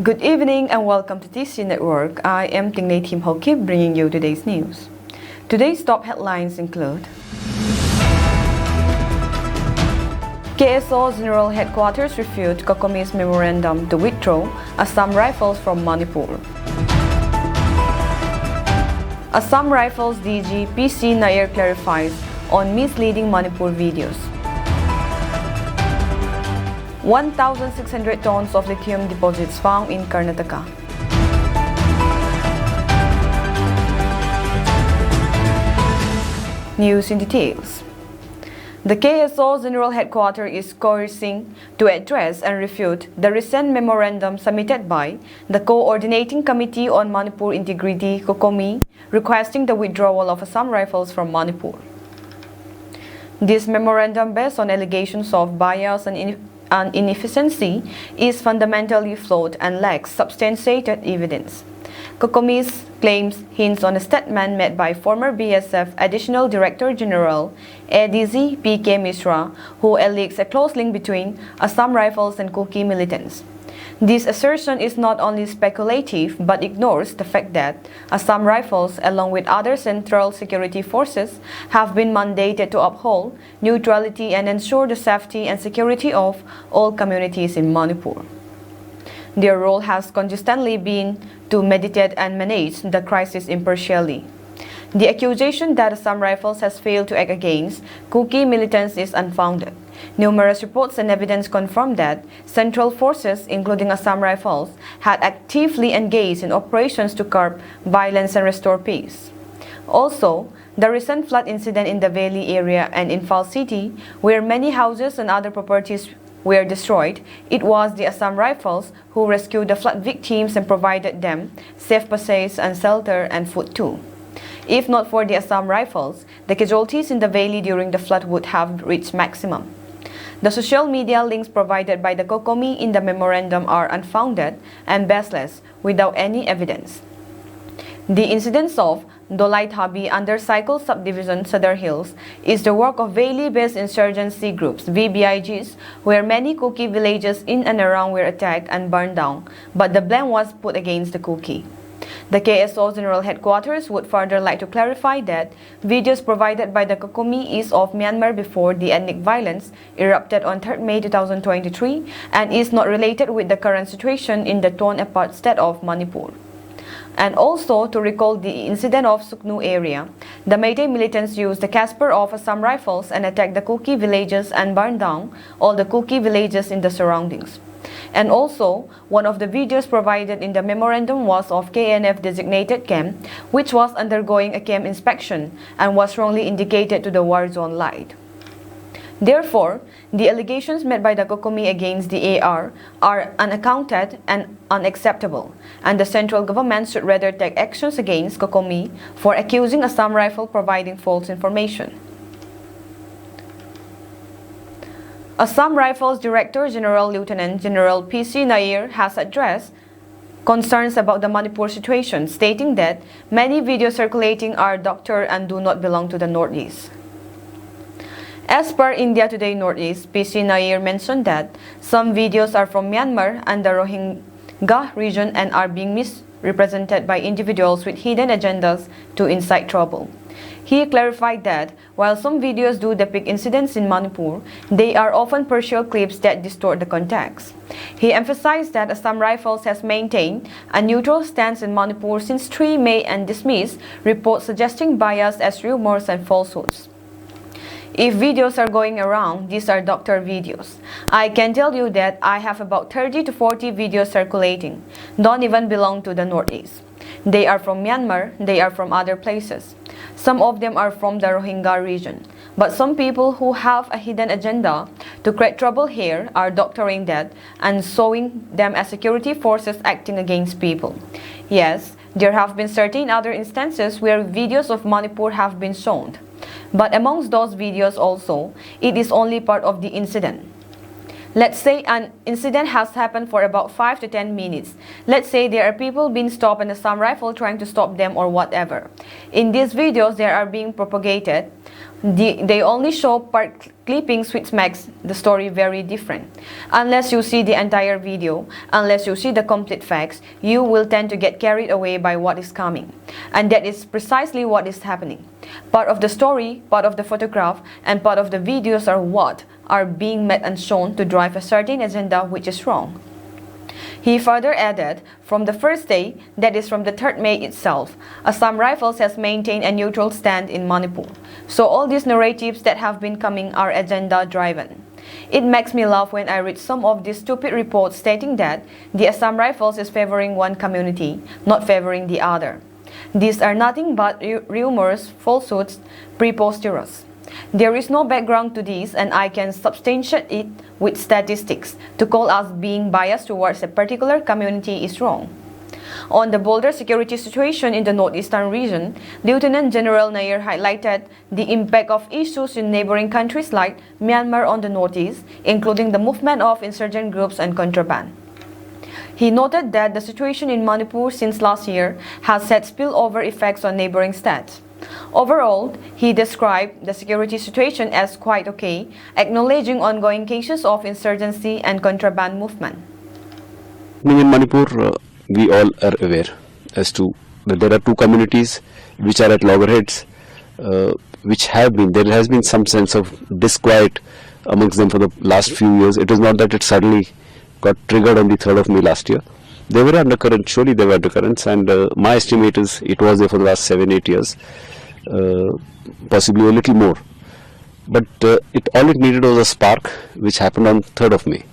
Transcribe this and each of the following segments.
Good evening and welcome to TC Network. I am Tingley Tim Hokip bringing you today's news. Today's top headlines include KSO General Headquarters refute Kokomi's memorandum to withdraw Assam Rifles from Manipur. Assam Rifles DG PC Nair clarifies on misleading Manipur videos. 1,600 tons of lithium deposits found in Karnataka. News in details. The KSO General Headquarters is coercing to address and refute the recent memorandum submitted by the Coordinating Committee on Manipur Integrity Kokomi requesting the withdrawal of Assam Rifles from Manipur. This memorandum, based on allegations of bias and inefficiency, is fundamentally flawed and lacks substantiated evidence. Kokomi's claims hints on a statement made by former BSF Additional Director General ADZ PK Mishra, who alleges a close link between Assam Rifles and Kuki militants. This assertion is not only speculative but ignores the fact that Assam Rifles, along with other central security forces, have been mandated to uphold neutrality and ensure the safety and security of all communities in Manipur. Their role has consistently been to mediate and manage the crisis impartially. The accusation that Assam Rifles has failed to act against Kuki militants is unfounded. Numerous reports and evidence confirm that central forces, including Assam Rifles, had actively engaged in operations to curb violence and restore peace. Also, the recent flood incident in the Valley area and in Imphal City, where many houses and other properties were destroyed, it was the Assam Rifles who rescued the flood victims and provided them safe passage and shelter and food too. If not for the Assam Rifles, the casualties in the valley during the flood would have reached maximum. The social media links provided by the Kokomi in the memorandum are unfounded and baseless without any evidence. The incidents of Dolai Thabi under Cycle Subdivision Sadar Hills is the work of Valley-based insurgency groups VBIGs, where many Kuki villages in and around were attacked and burned down, but the blame was put against the Kuki. The KSO General Headquarters would further like to clarify that videos provided by the Kokomi is of Myanmar before the ethnic violence erupted on 3rd May 2023 and is not related with the current situation in the torn-apart state of Manipur. And also to recall the incident of Suknu area, the Meitei militants used the Casper of Assam Rifles and attacked the Kuki villages and burned down all the Kuki villages in the surroundings. And also, one of the videos provided in the memorandum was of KNF designated camp, which was undergoing a camp inspection and was wrongly indicated to the war zone light. Therefore, the allegations made by the Kokomi against the AR are unaccounted and unacceptable, and the central government should rather take actions against Kokomi for accusing Assam Rifle providing false information. Assam Rifles Director General Lieutenant General PC Nair has addressed concerns about the Manipur situation, stating that many videos circulating are doctored and do not belong to the Northeast. As per India Today Northeast, PC Nair mentioned that some videos are from Myanmar and the Rohingya region and are being misrepresented by individuals with hidden agendas to incite trouble. He clarified that while some videos do depict incidents in Manipur, they are often partial clips that distort the context. He emphasized that Assam Rifles has maintained a neutral stance in Manipur since 3 May and dismissed reports suggesting bias as rumors and falsehoods. If videos are going around, these are doctor videos. I can tell you that I have about 30 to 40 videos circulating, don't even belong to the Northeast. They are from Myanmar, they are from other places. Some of them are from the Rohingya region. But some people who have a hidden agenda to create trouble here are doctoring that and showing them as security forces acting against people. Yes, there have been certain other instances where videos of Manipur have been shown. But amongst those videos also, it is only part of the incident. Let's say an incident has happened for about 5 to 10 minutes. Let's say there are people being stopped and Assam Rifle trying to stop them or whatever. In these videos, they are being propagated They only show part clippings, which makes the story very different. Unless you see the entire video, unless you see the complete facts, you will tend to get carried away by what is coming. And that is precisely what is happening. Part of the story, part of the photograph, and part of the videos are what are being made and shown to drive a certain agenda which is wrong. He further added, from the first day, that is from the 3rd May itself, Assam Rifles has maintained a neutral stand in Manipur. So all these narratives that have been coming are agenda-driven. It makes me laugh when I read some of these stupid reports stating that the Assam Rifles is favoring one community, not favoring the other. These are nothing but rumors, falsehoods, preposterous. There is no background to this, and I can substantiate it with statistics. To call us being biased towards a particular community is wrong. On the bolder security situation in the northeastern region, Lieutenant General Nair highlighted the impact of issues in neighboring countries like Myanmar on the northeast, including the movement of insurgent groups and contraband. He noted that the situation in Manipur since last year has had spillover effects on neighboring states. Overall, he described the security situation as quite okay, acknowledging ongoing cases of insurgency and contraband movement. In Manipur, we all are aware as to that there are two communities which are at loggerheads, there has been some sense of disquiet amongst them for the last few years. It is not that it suddenly got triggered on the 3rd of May last year. They were undercurrents, surely they were undercurrents, and my estimate is it was there for the last 7-8 years, possibly a little more. But all it needed was a spark, which happened on 3rd of May.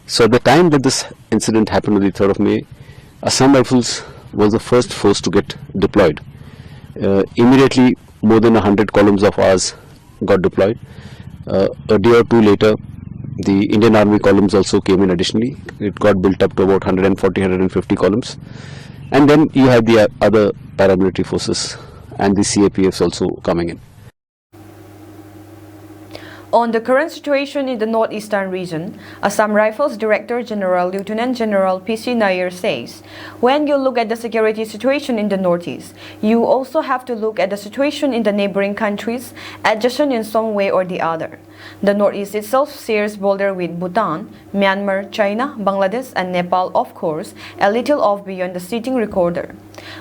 So at the time that this incident happened on the 3rd of May, Assam Rifles was the first force to get deployed. Immediately, more than 100 columns of ours got deployed. A day or two later, the Indian Army columns also came in additionally. It got built up to about 140-150 columns. And then you have the other paramilitary forces and the CRPFs also coming in. On the current situation in the northeastern region, Assam Rifles Director General Lieutenant General P.C. Nair says, when you look at the security situation in the northeast, you also have to look at the situation in the neighboring countries, adjacent in some way or the other. The northeast itself shares border with Bhutan, Myanmar, China, Bangladesh and Nepal, of course, a little off beyond the sitting recorder.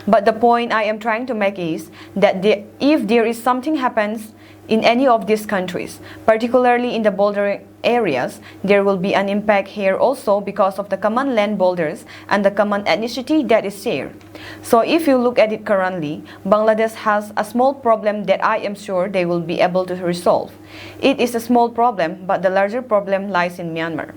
But the point I am trying to make is that if there is something happens in any of these countries, particularly in the bordering areas, there will be an impact here also because of the common land borders and the common ethnicity that is shared. So if you look at it currently, Bangladesh has a small problem that I am sure they will be able to resolve. It is a small problem, but the larger problem lies in Myanmar.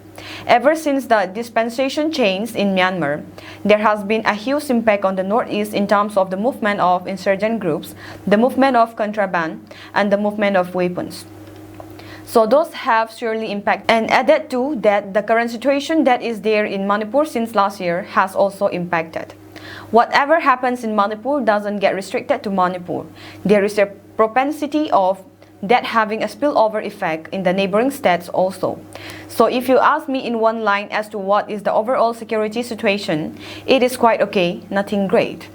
Ever since the dispensation changed in Myanmar, there has been a huge impact on the northeast in terms of the movement of insurgent groups, the movement of contraband, and the movement of weapons. So those have surely impacted, and added to that, the current situation that is there in Manipur since last year has also impacted. Whatever happens in Manipur doesn't get restricted to Manipur. There is a propensity of that having a spillover effect in the neighboring states also. So if you ask me in one line as to what is the overall security situation, it is quite okay, nothing great.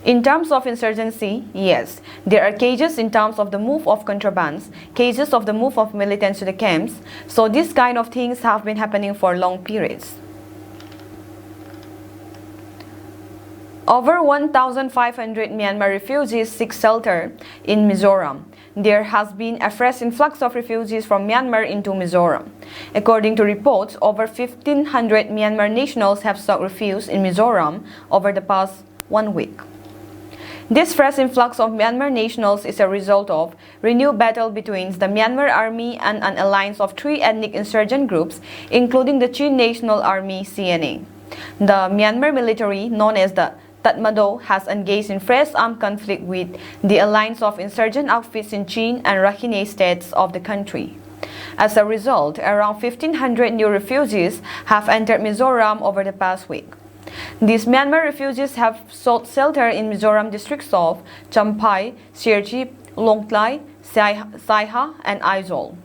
In terms of insurgency, yes, there are cases in terms of the move of contrabands, cases of the move of militants to the camps, so these kind of things have been happening for long periods. Over 1,500 Myanmar refugees seek shelter in Mizoram. There has been a fresh influx of refugees from Myanmar into Mizoram. According to reports, over 1,500 Myanmar nationals have sought refuge in Mizoram over the past 1 week. This fresh influx of Myanmar nationals is a result of renewed battle between the Myanmar army and an alliance of 3 ethnic insurgent groups, including the Chin National Army (CNA). The Myanmar military, known as the Tatmadaw, has engaged in fresh armed conflict with the alliance of insurgent outfits in Chin and Rakhine states of the country. As a result, around 1,500 new refugees have entered Mizoram over the past week. These Myanmar refugees have sought shelter in Mizoram districts of Champhai, Serchhip, Longtlai, Saiha and Aizawl.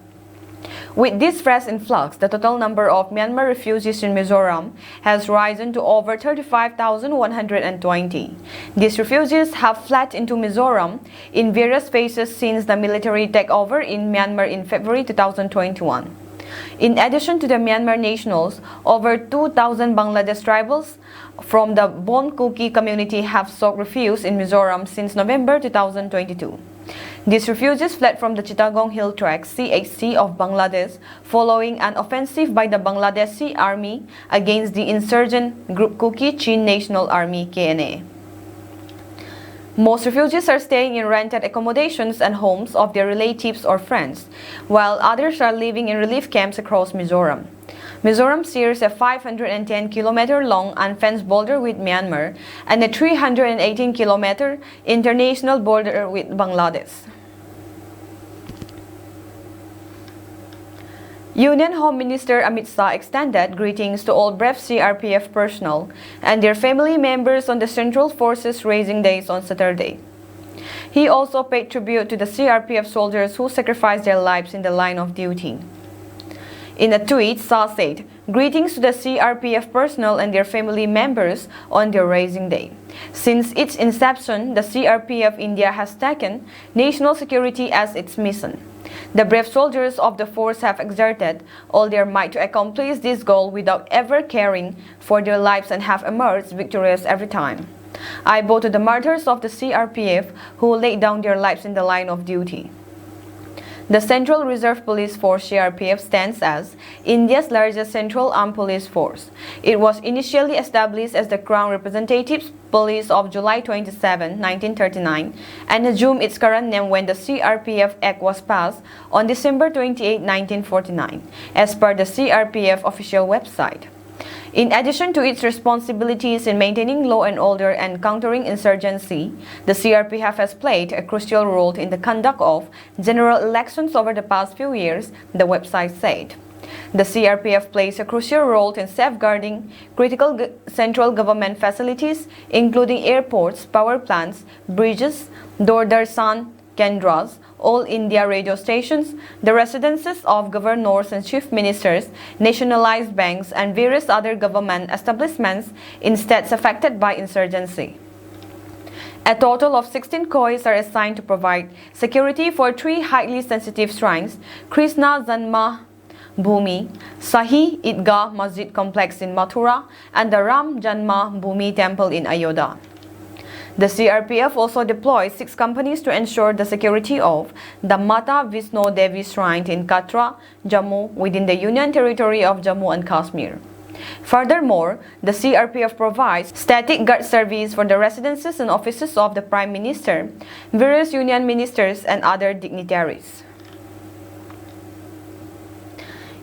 With this fresh influx, the total number of Myanmar refugees in Mizoram has risen to over 35,120. These refugees have fled into Mizoram in various phases since the military takeover in Myanmar in February 2021. In addition to the Myanmar nationals, over 2,000 Bangladesh tribals from the Bon Kuki community have sought refuge in Mizoram since November 2022. These refugees fled from the Chittagong Hill Tract (CHC) of Bangladesh following an offensive by the Bangladeshi army against the insurgent group Kuki Chin National Army (KNA). Most refugees are staying in rented accommodations and homes of their relatives or friends, while others are living in relief camps across Mizoram. Mizoram shares a 510-kilometer-long unfenced border with Myanmar and a 318-kilometer international border with Bangladesh. Union Home Minister Amit Shah extended greetings to all brave CRPF personnel and their family members on the Central Forces Raising Days on Saturday. He also paid tribute to the CRPF soldiers who sacrificed their lives in the line of duty. In a tweet, Shah said, "Greetings to the CRPF personnel and their family members on their Raising Day. Since its inception, the CRPF India has taken national security as its mission. The brave soldiers of the force have exerted all their might to accomplish this goal without ever caring for their lives and have emerged victorious every time. I bow to the martyrs of the CRPF who laid down their lives in the line of duty." The Central Reserve Police Force (CRPF) stands as India's largest central armed police force. It was initially established as the Crown Representatives Police of July 27, 1939, and assumed its current name when the CRPF Act was passed on December 28, 1949, as per the CRPF official website. In addition to its responsibilities in maintaining law and order and countering insurgency, the CRPF has played a crucial role in the conduct of general elections over the past few years, the website said. The CRPF plays a crucial role in safeguarding critical central government facilities, including airports, power plants, bridges, Doordarshan Kendras, all India radio stations, the residences of governors and chief ministers, nationalized banks, and various other government establishments in states affected by insurgency. A total of 16 COIs are assigned to provide security for 3 highly sensitive shrines: Krishna Janma Bhumi, Sahi Idgah Masjid Complex in Mathura, and the Ram Janma Bhumi Temple in Ayodhya. The CRPF also deploys 6 companies to ensure the security of the Mata Vishno Devi Shrine in Katra, Jammu, within the Union Territory of Jammu and Kashmir. Furthermore, the CRPF provides static guard service for the residences and offices of the Prime Minister, various union ministers, and other dignitaries.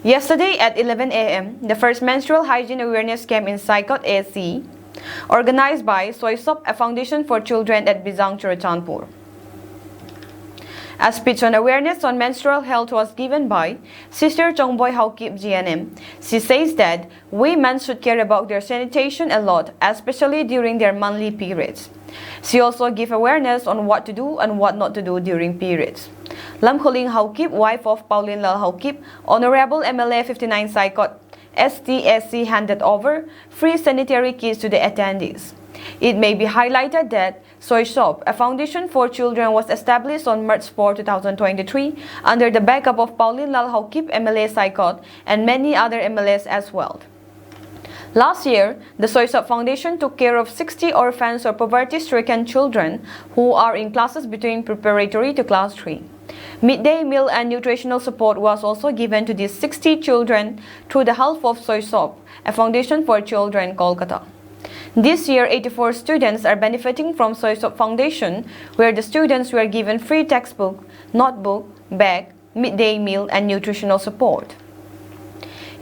Yesterday at 11 a.m., the first menstrual hygiene awareness camp in Saikot AC, organized by Soysop, a foundation for children at Bijang Churachandpur. A speech on awareness on menstrual health was given by Sister Chongboy Haukip GNM. She says that women should care about their sanitation a lot, especially during their monthly periods. She also gave awareness on what to do and what not to do during periods. Lam Kholing Haukip, wife of Pauline Lal Haukip, Honorable MLA 59 Saikot STSC, handed over free sanitary kits to the attendees. It may be highlighted that Soysop, a foundation for children, was established on March 4, 2023 under the backup of Pauline Lal Haukip, MLA Saikot, and many other MLAs as well. Last year, the Soysop Foundation took care of 60 orphans or poverty-stricken children who are in classes between preparatory to class 3. Midday meal and nutritional support was also given to these 60 children through the help of Soysop, a foundation for children, Kolkata. This year, 84 students are benefiting from Soysop Foundation, where the students were given free textbook, notebook, bag, midday meal, and nutritional support.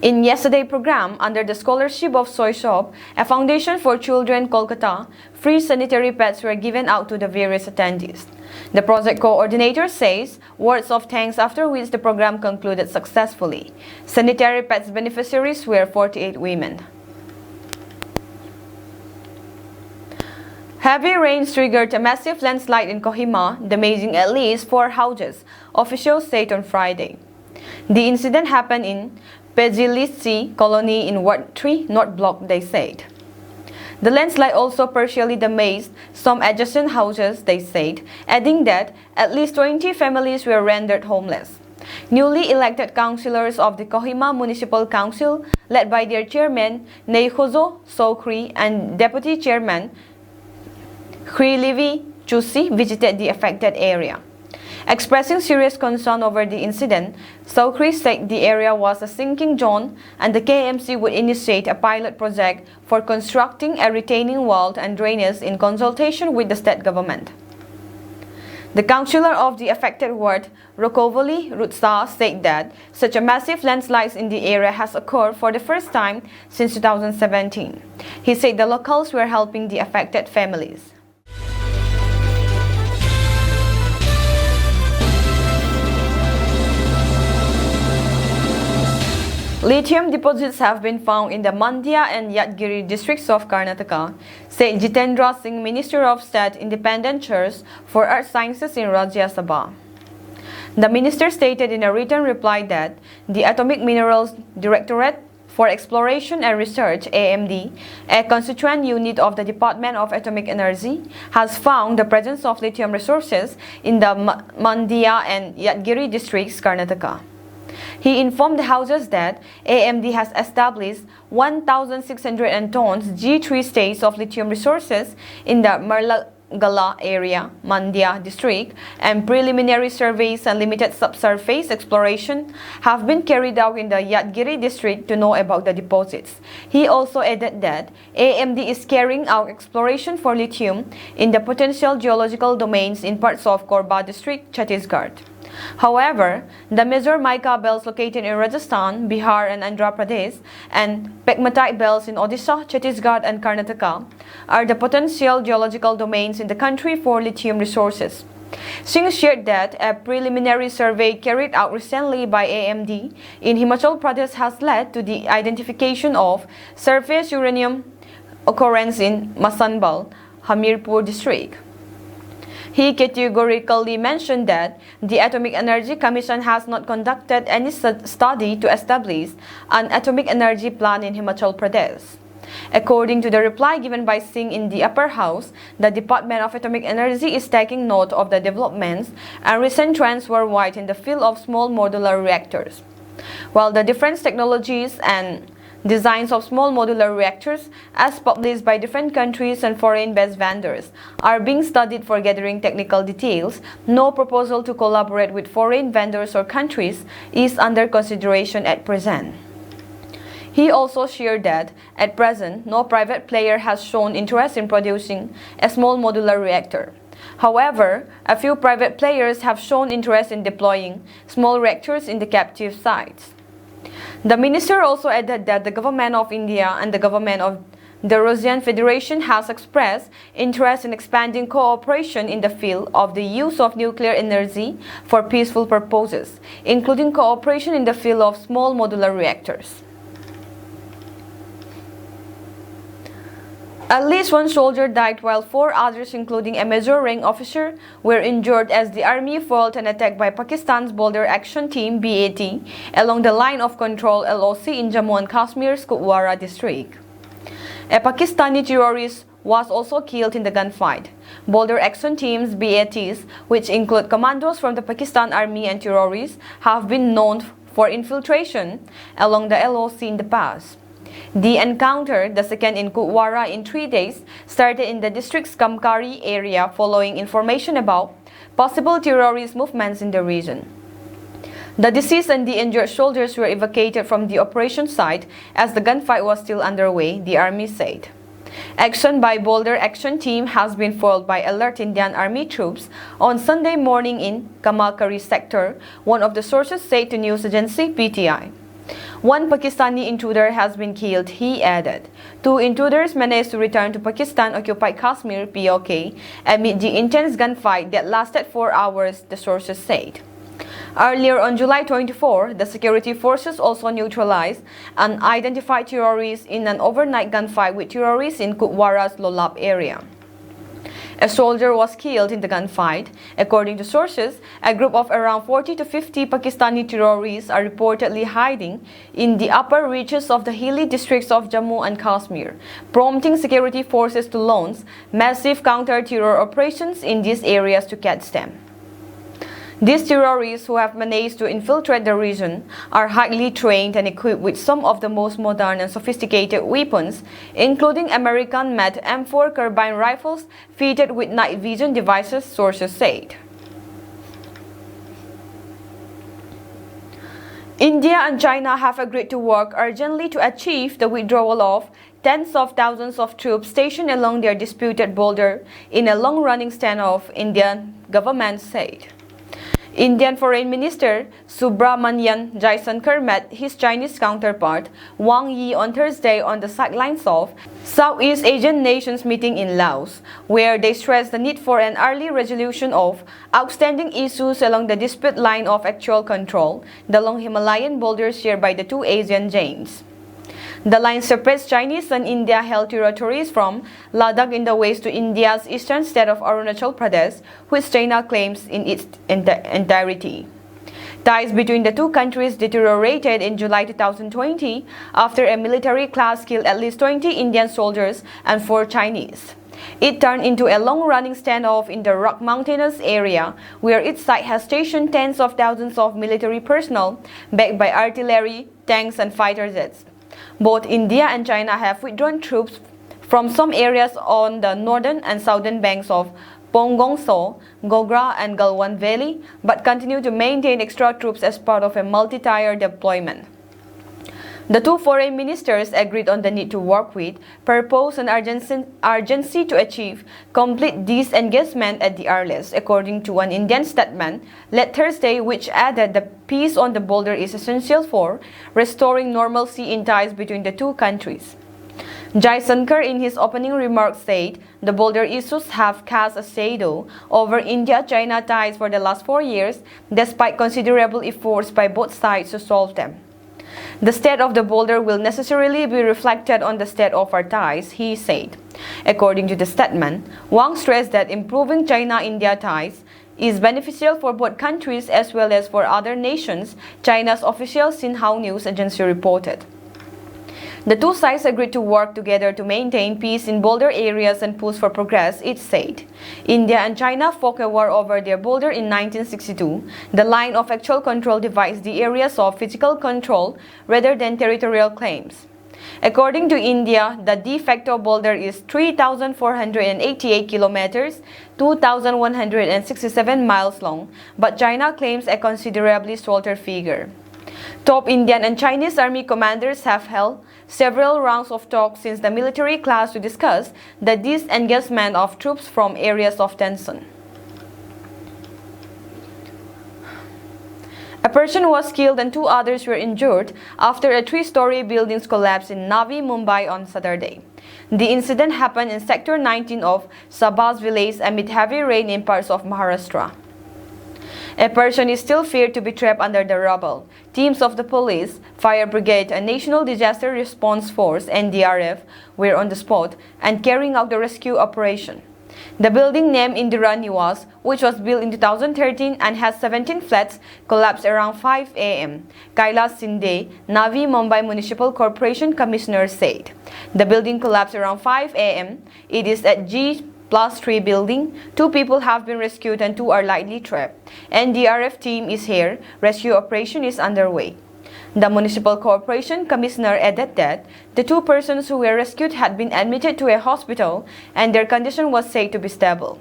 In yesterday's program, under the scholarship of Soysop, a foundation for children, Kolkata, free sanitary pads were given out to the various attendees. The project coordinator says words of thanks, after which the program concluded successfully. Sanitary pads beneficiaries were 48 women. Heavy rains triggered a massive landslide in Kohima, damaging at least 4 houses, officials said on Friday. The incident happened in Pejilisi colony in Ward 3 North Block, they said. The landslide also partially damaged some adjacent houses, they said, adding that at least 20 families were rendered homeless. Newly elected councillors of the Kohima Municipal Council, led by their chairman Nair Sokri and deputy chairman Khrilevi Chusi, visited the affected area. Expressing serious concern over the incident, Sokri said the area was a sinking zone and the KMC would initiate a pilot project for constructing a retaining wall and drainage in consultation with the state government. The councillor of the affected ward, Rokovoli Rutsa, said that such a massive landslide in the area has occurred for the first time since 2017. He said the locals were helping the affected families. Lithium deposits have been found in the Mandya and Yadgiri districts of Karnataka, said Jitendra Singh, Minister of State, Independent Church for Earth Sciences in Rajya Sabha. The minister stated in a written reply that the Atomic Minerals Directorate for Exploration and Research (AMD), a constituent unit of the Department of Atomic Energy, has found the presence of lithium resources in the Mandya and Yadgiri districts, Karnataka. He informed the houses that AMD has established 1,600 tons G3 states of lithium resources in the Marlagala area, Mandya district, and preliminary surveys and limited subsurface exploration have been carried out in the Yadgiri district to know about the deposits. He also added that AMD is carrying out exploration for lithium in the potential geological domains in parts of Korba district, Chhattisgarh. However, the major mica belts located in Rajasthan, Bihar and Andhra Pradesh and pegmatite belts in Odisha, Chhattisgarh and Karnataka are the potential geological domains in the country for lithium resources. Singh shared that a preliminary survey carried out recently by AMD in Himachal Pradesh has led to the identification of surface uranium occurrence in Masanbal, Hamirpur district. He categorically mentioned that the Atomic Energy Commission has not conducted any study to establish an atomic energy plant in Himachal Pradesh. According to the reply given by Singh in the upper house, the Department of Atomic Energy is taking note of the developments and recent trends worldwide in the field of small modular reactors. While the different technologies and designs of small modular reactors, as published by different countries and foreign-based vendors, are being studied for gathering technical details, no proposal to collaborate with foreign vendors or countries is under consideration at present. He also shared that, at present, no private player has shown interest in producing a small modular reactor. However, a few private players have shown interest in deploying small reactors in the captive sites. The minister also added that the government of India and the government of the Russian Federation has expressed interest in expanding cooperation in the field of the use of nuclear energy for peaceful purposes, including cooperation in the field of small modular reactors. At least one soldier died while 4 others, including a major rank officer, were injured as the army foiled an attack by Pakistan's Boulder Action Team (BAT) along the line of control (LOC) in Jammu and Kashmir's Kupwara district. A Pakistani terrorist was also killed in the gunfight. Boulder Action Teams (BATs), which include commandos from the Pakistan Army and terrorists, have been known for infiltration along the LOC in the past. The encounter, the second in Kupwara in 3 days, started in the district's Kamkari area following information about possible terrorist movements in the region. The deceased and the injured soldiers were evacuated from the operation site as the gunfight was still underway, the army said. Action by Boulder Action Team has been foiled by alert Indian Army troops on Sunday morning in Kamalkari sector, one of the sources said to news agency PTI. One Pakistani intruder has been killed, he added. 2 intruders managed to return to Pakistan-occupied Kashmir (POK) amid the intense gunfight that lasted 4 hours, the sources said. Earlier on July 24, the security forces also neutralized an identified terrorist in an overnight gunfight with terrorists in Kupwara's Lolab area. A soldier was killed in the gunfight. According to sources, a group of around 40 to 50 Pakistani terrorists are reportedly hiding in the upper reaches of the hilly districts of Jammu and Kashmir, prompting security forces to launch massive counter-terror operations in these areas to catch them. These terrorists, who have managed to infiltrate the region, are highly trained and equipped with some of the most modern and sophisticated weapons, including American-made M4 carbine rifles fitted with night vision devices, sources said. India and China have agreed to work urgently to achieve the withdrawal of tens of thousands of troops stationed along their disputed border in a long-running standoff, Indian government said. Indian Foreign Minister Subramanian Jaishankar met his Chinese counterpart Wang Yi on Thursday on the sidelines of Southeast Asian nations meeting in Laos, where they stressed the need for an early resolution of outstanding issues along the dispute line of actual control, the long Himalayan border shared by the two Asian giants. The line separates Chinese and India-held territories from Ladakh in the west to India's eastern state of Arunachal Pradesh, which China claims in its entirety. Ties between the two countries deteriorated in July 2020 after a military clash killed at least 20 Indian soldiers and 4 Chinese. It turned into a long-running standoff in the rock mountainous area, where each side has stationed tens of thousands of military personnel backed by artillery, tanks and fighter jets. Both India and China have withdrawn troops from some areas on the northern and southern banks of Pongong So, Gogra and Galwan Valley, but continue to maintain extra troops as part of a multi-tier deployment. The two foreign ministers agreed on the need to work with purpose and urgency to achieve complete disengagement at the earliest, according to an Indian statement late Thursday, which added the peace on the border is essential for restoring normalcy in ties between the two countries. Jaishankar, in his opening remarks, said the border issues have cast a shadow over India-China ties for the last 4 years, despite considerable efforts by both sides to solve them. The state of the border will necessarily be reflected on the state of our ties, he said. According to the statement, Wang stressed that improving China-India ties is beneficial for both countries as well as for other nations, China's official Xinhua news agency reported. The two sides agreed to work together to maintain peace in border areas and push for progress, it said. India and China fought a war over their border in 1962. The line of actual control divides the areas of physical control rather than territorial claims. According to India, the de facto border is 3,488 kilometers, 2,167 miles long, but China claims a considerably shorter figure. Top Indian and Chinese army commanders have held several rounds of talks since the military clash to discuss the disengagement of troops from areas of tension. A person was killed and 2 others were injured after a 3-story building collapsed in Navi Mumbai on Saturday. The incident happened in Sector 19 of Sabaz village amid heavy rain in parts of Maharashtra. A person is still feared to be trapped under the rubble. Teams of the police, fire brigade and National Disaster Response Force (NDRF) were on the spot and carrying out the rescue operation. The building named Indira Niwas, which was built in 2013 and has 17 flats, collapsed around 5 a.m. Kailas Sinde, Navi Mumbai Municipal Corporation Commissioner, said. The building collapsed around 5 a.m. It is at G+3 building. 2 people have been rescued and 2 are likely trapped. NDRF team is here. Rescue operation is underway. The Municipal Corporation Commissioner added that the 2 persons who were rescued had been admitted to a hospital and their condition was said to be stable.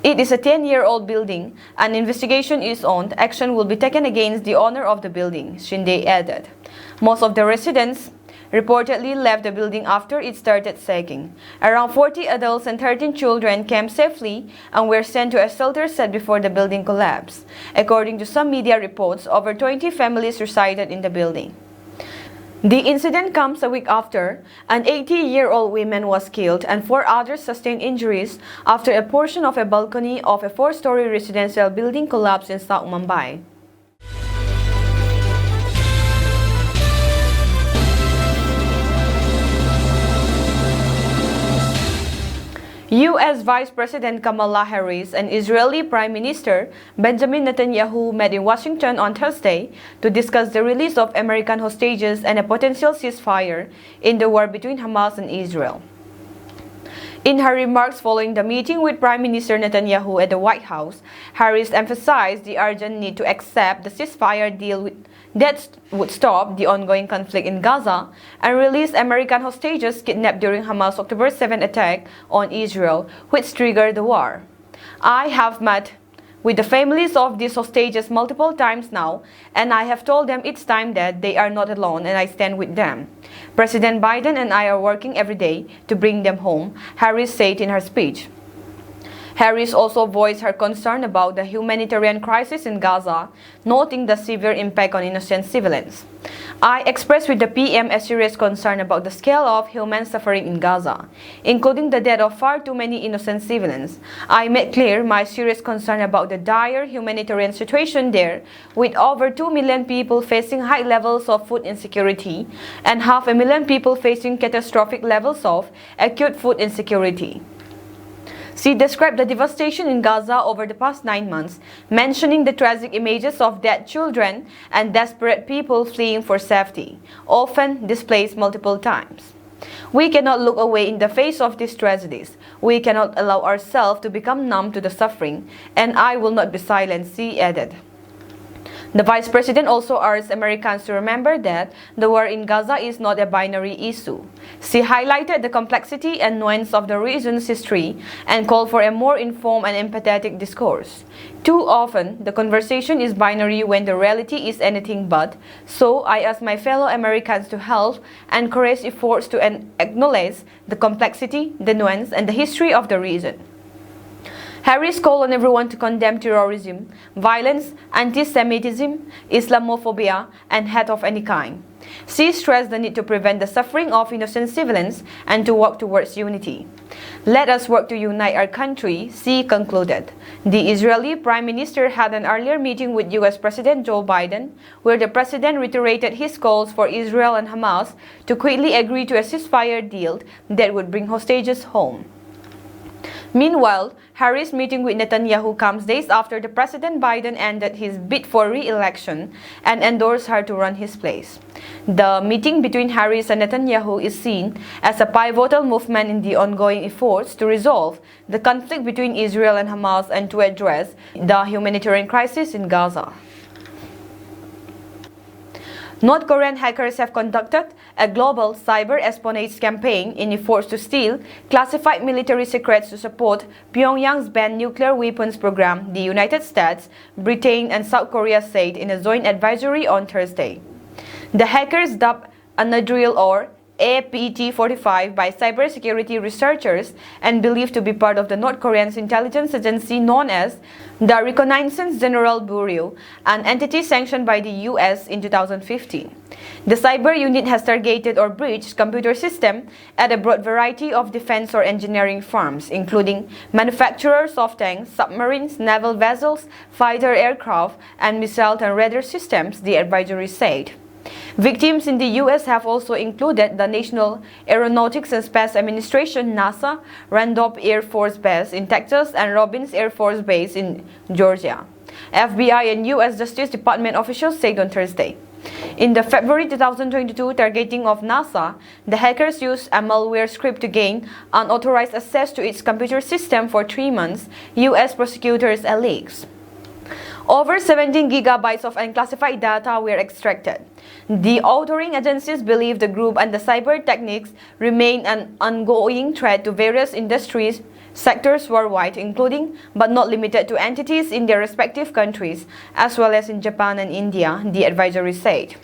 It is a 10-year-old building. An investigation is on. Action will be taken against the owner of the building, Shinde added. Most of the residents reportedly left the building after it started sagging. Around 40 adults and 13 children came safely and were sent to a shelter set before the building collapsed. According to some media reports, over 20 families resided in the building. The incident comes a week after an 80-year-old woman was killed and 4 others sustained injuries after a portion of a balcony of a 4-story residential building collapsed in South Mumbai. U.S. Vice President Kamala Harris and Israeli Prime Minister Benjamin Netanyahu met in Washington on Thursday to discuss the release of American hostages and a potential ceasefire in the war between Hamas and Israel. In her remarks following the meeting with Prime Minister Netanyahu at the White House, Harris emphasized the urgent need to accept the ceasefire deal that would stop the ongoing conflict in Gaza and release American hostages kidnapped during Hamas' October 7 attack on Israel, which triggered the war. "I have met with the families of these hostages multiple times now, and I have told them each time that they are not alone and I stand with them. President Biden and I are working every day to bring them home," Harris said in her speech. Harris also voiced her concern about the humanitarian crisis in Gaza, noting the severe impact on innocent civilians. "I expressed with the PM a serious concern about the scale of human suffering in Gaza, including the death of far too many innocent civilians. I made clear my serious concern about the dire humanitarian situation there, with over 2 million people facing high levels of food insecurity and 500,000 people facing catastrophic levels of acute food insecurity." She described the devastation in Gaza over the past 9 months, mentioning the tragic images of dead children and desperate people fleeing for safety, often displaced multiple times. "We cannot look away in the face of these tragedies. We cannot allow ourselves to become numb to the suffering, and I will not be silent," she added. The Vice President also urged Americans to remember that the war in Gaza is not a binary issue. She highlighted the complexity and nuance of the region's history and called for a more informed and empathetic discourse. "Too often, the conversation is binary when the reality is anything but, so I ask my fellow Americans to help encourage efforts to acknowledge the complexity, the nuance, and the history of the region." Harris called on everyone to condemn terrorism, violence, anti-Semitism, Islamophobia, and hate of any kind. She stressed the need to prevent the suffering of innocent civilians and to work towards unity. "Let us work to unite our country," she concluded. The Israeli Prime Minister had an earlier meeting with U.S. President Joe Biden, where the president reiterated his calls for Israel and Hamas to quickly agree to a ceasefire deal that would bring hostages home. Meanwhile, Harris' meeting with Netanyahu comes days after the President Biden ended his bid for re-election and endorsed her to run his place. The meeting between Harris and Netanyahu is seen as a pivotal movement in the ongoing efforts to resolve the conflict between Israel and Hamas and to address the humanitarian crisis in Gaza. North Korean hackers have conducted a global cyber espionage campaign in efforts to steal classified military secrets to support Pyongyang's banned nuclear weapons program, the United States, Britain, and South Korea said in a joint advisory on Thursday. The hackers, dubbed Anadril or APT-45 by cybersecurity researchers and believed to be part of the North Korean's intelligence agency known as the Reconnaissance General Bureau, an entity sanctioned by the U.S. in 2015. The cyber unit has targeted or breached computer systems at a broad variety of defense or engineering firms, including manufacturers of tanks, submarines, naval vessels, fighter aircraft, and missile and radar systems, the advisory said. Victims in the U.S. have also included the National Aeronautics and Space Administration (NASA), Randolph Air Force Base in Texas, and Robins Air Force Base in Georgia, FBI and U.S. Justice Department officials said on Thursday. In the February 2022 targeting of NASA, the hackers used a malware script to gain unauthorized access to its computer system for 3 months, U.S. prosecutors allege. Over 17 gigabytes of unclassified data were extracted. The authoring agencies believe the group and the cyber techniques remain an ongoing threat to various industries sectors worldwide, including but not limited to entities in their respective countries, as well as in Japan and India, the advisory said.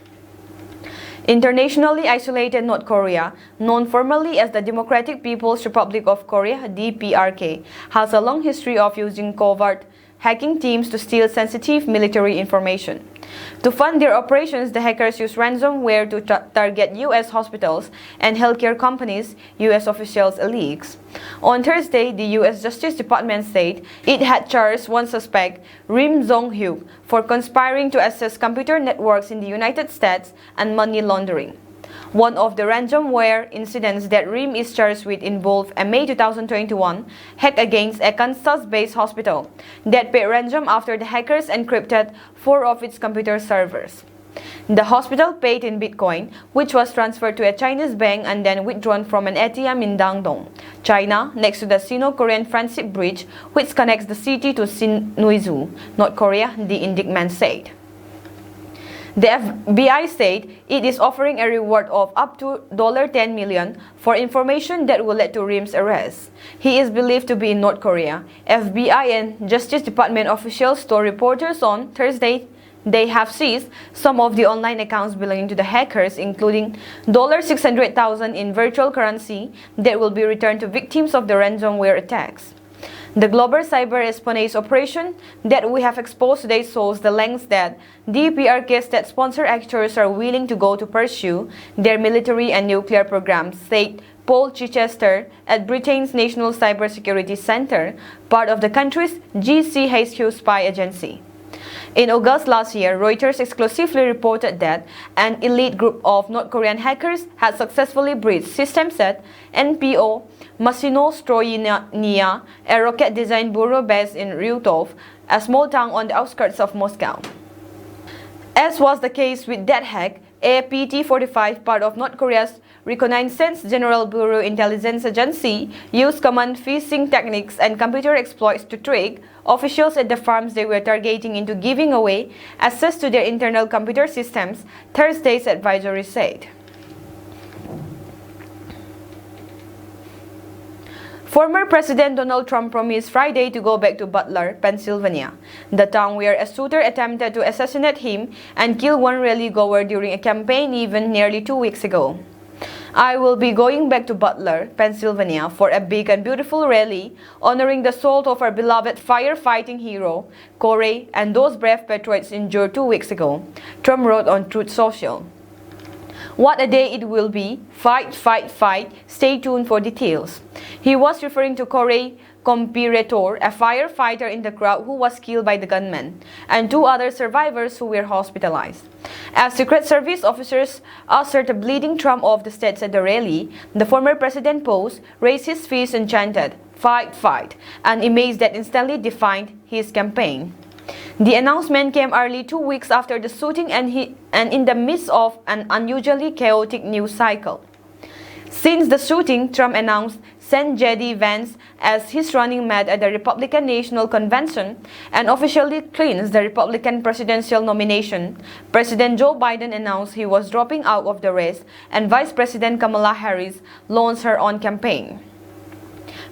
Internationally isolated North Korea, known formally as the Democratic People's Republic of Korea (DPRK), has a long history of using covert hacking teams to steal sensitive military information. To fund their operations, the hackers use ransomware to target U.S. hospitals and healthcare companies, U.S. officials allege. On Thursday, the U.S. Justice Department said it had charged one suspect, Rim Jong-hyuk, for conspiring to access computer networks in the United States and money laundering. One of the ransomware incidents that RIM is charged with involved a May 2021 hack against a Kansas-based hospital that paid ransom after the hackers encrypted 4 of its computer servers. The hospital paid in Bitcoin, which was transferred to a Chinese bank and then withdrawn from an ATM in Dandong, China, next to the Sino-Korean Friendship Bridge, which connects the city to Sinuizu, North Korea, the indictment said. The FBI said it is offering a reward of up to $10 million for information that will lead to Rim's arrest. He is believed to be in North Korea. FBI and Justice Department officials told reporters on Thursday they have seized some of the online accounts belonging to the hackers, including $600,000 in virtual currency that will be returned to victims of the ransomware attacks. The global cyber espionage operation that we have exposed today shows the lengths that DPRK state-sponsored actors are willing to go to pursue their military and nuclear programs, said Paul Chichester at Britain's National Cybersecurity Center, part of the country's GCHQ spy agency. In August last year, Reuters exclusively reported that an elite group of North Korean hackers had successfully breached systems at NPO Mashinostroyenia, a rocket design bureau based in Ryutov, a small town on the outskirts of Moscow. As was the case with that hack, a PT-45, part of North Korea's Reconnaissance General Bureau Intelligence Agency, used common phishing techniques and computer exploits to trick officials at the farms they were targeting into giving away access to their internal computer systems, Thursday's advisory said. Former President Donald Trump promised Friday to go back to Butler, Pennsylvania, the town where a shooter attempted to assassinate him and kill one rally-goer during a campaign event nearly 2 weeks ago. I will be going back to Butler, Pennsylvania for a big and beautiful rally honoring the soul of our beloved firefighting hero, Corey, and those brave patriots injured 2 weeks ago, Trump wrote on Truth Social. What a day it will be. Fight, fight, fight. Stay tuned for details. He was referring to Corey Compirator, a firefighter in the crowd who was killed by the gunman, and 2 other survivors who were hospitalized. As Secret Service officers ushered the bleeding Trump off the stage at the rally, the former president posed, raised his fist and chanted, "Fight, fight," an image that instantly defined his campaign. The announcement came early 2 weeks after the shooting and in the midst of an unusually chaotic news cycle. Since the shooting, Trump announced sent J.D. Vance as his running mate at the Republican National Convention and officially cleansed the Republican presidential nomination. President Joe Biden announced he was dropping out of the race, and Vice President Kamala Harris launched her own campaign.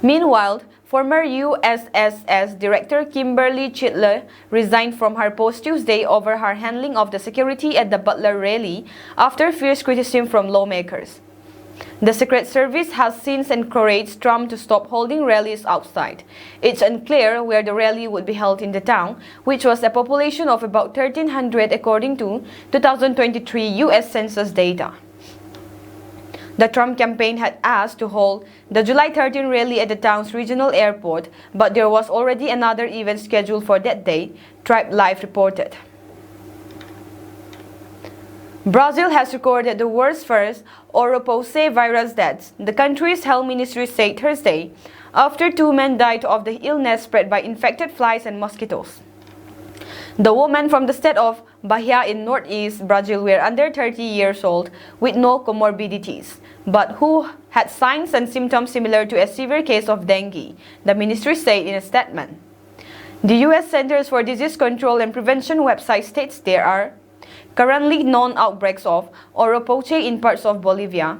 Meanwhile, former USSS Director Kimberly Chitler resigned from her post Tuesday over her handling of the security at the Butler rally after fierce criticism from lawmakers. The Secret Service has since encouraged Trump to stop holding rallies outside. It's unclear where the rally would be held in the town, which was a population of about 1,300 according to 2023 U.S. Census data. The Trump campaign had asked to hold the July 13 rally at the town's regional airport, but there was already another event scheduled for that day, Tribe Life reported. Brazil has recorded the world's first Oropouche virus deaths, the country's health ministry said Thursday, after 2 men died of the illness spread by infected flies and mosquitoes. The women from the state of Bahia in northeast Brazil were under 30 years old with no comorbidities, but who had signs and symptoms similar to a severe case of dengue, the ministry said in a statement. The U.S. Centers for Disease Control and Prevention website states there are currently known outbreaks of Oropouche in parts of Bolivia,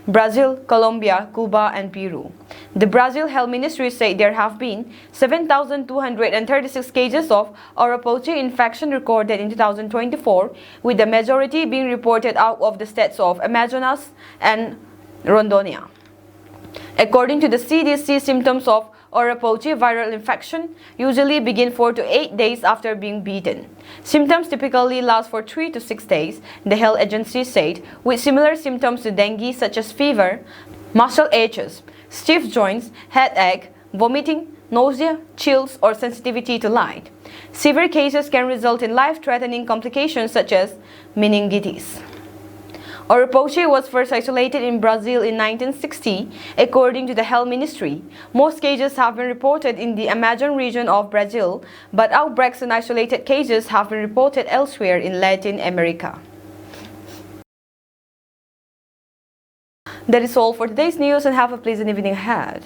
Brazil, Colombia, Cuba, and Peru. The Brazil Health Ministry said there have been 7,236 cases of Oropouche infection recorded in 2024, with the majority being reported out of the states of Amazonas and Rondônia. According to the CDC, symptoms of Oropouche viral infection usually begin 4 to 8 days after being bitten. Symptoms typically last for 3 to 6 days, the health agency said, with similar symptoms to dengue such as fever, muscle aches, stiff joints, headache, vomiting, nausea, chills, or sensitivity to light. Severe cases can result in life-threatening complications such as meningitis. Oropouche was first isolated in Brazil in 1960, according to the Health Ministry. Most cases have been reported in the Amazon region of Brazil, but outbreaks and isolated cases have been reported elsewhere in Latin America. That is all for today's news, and have a pleasant evening ahead.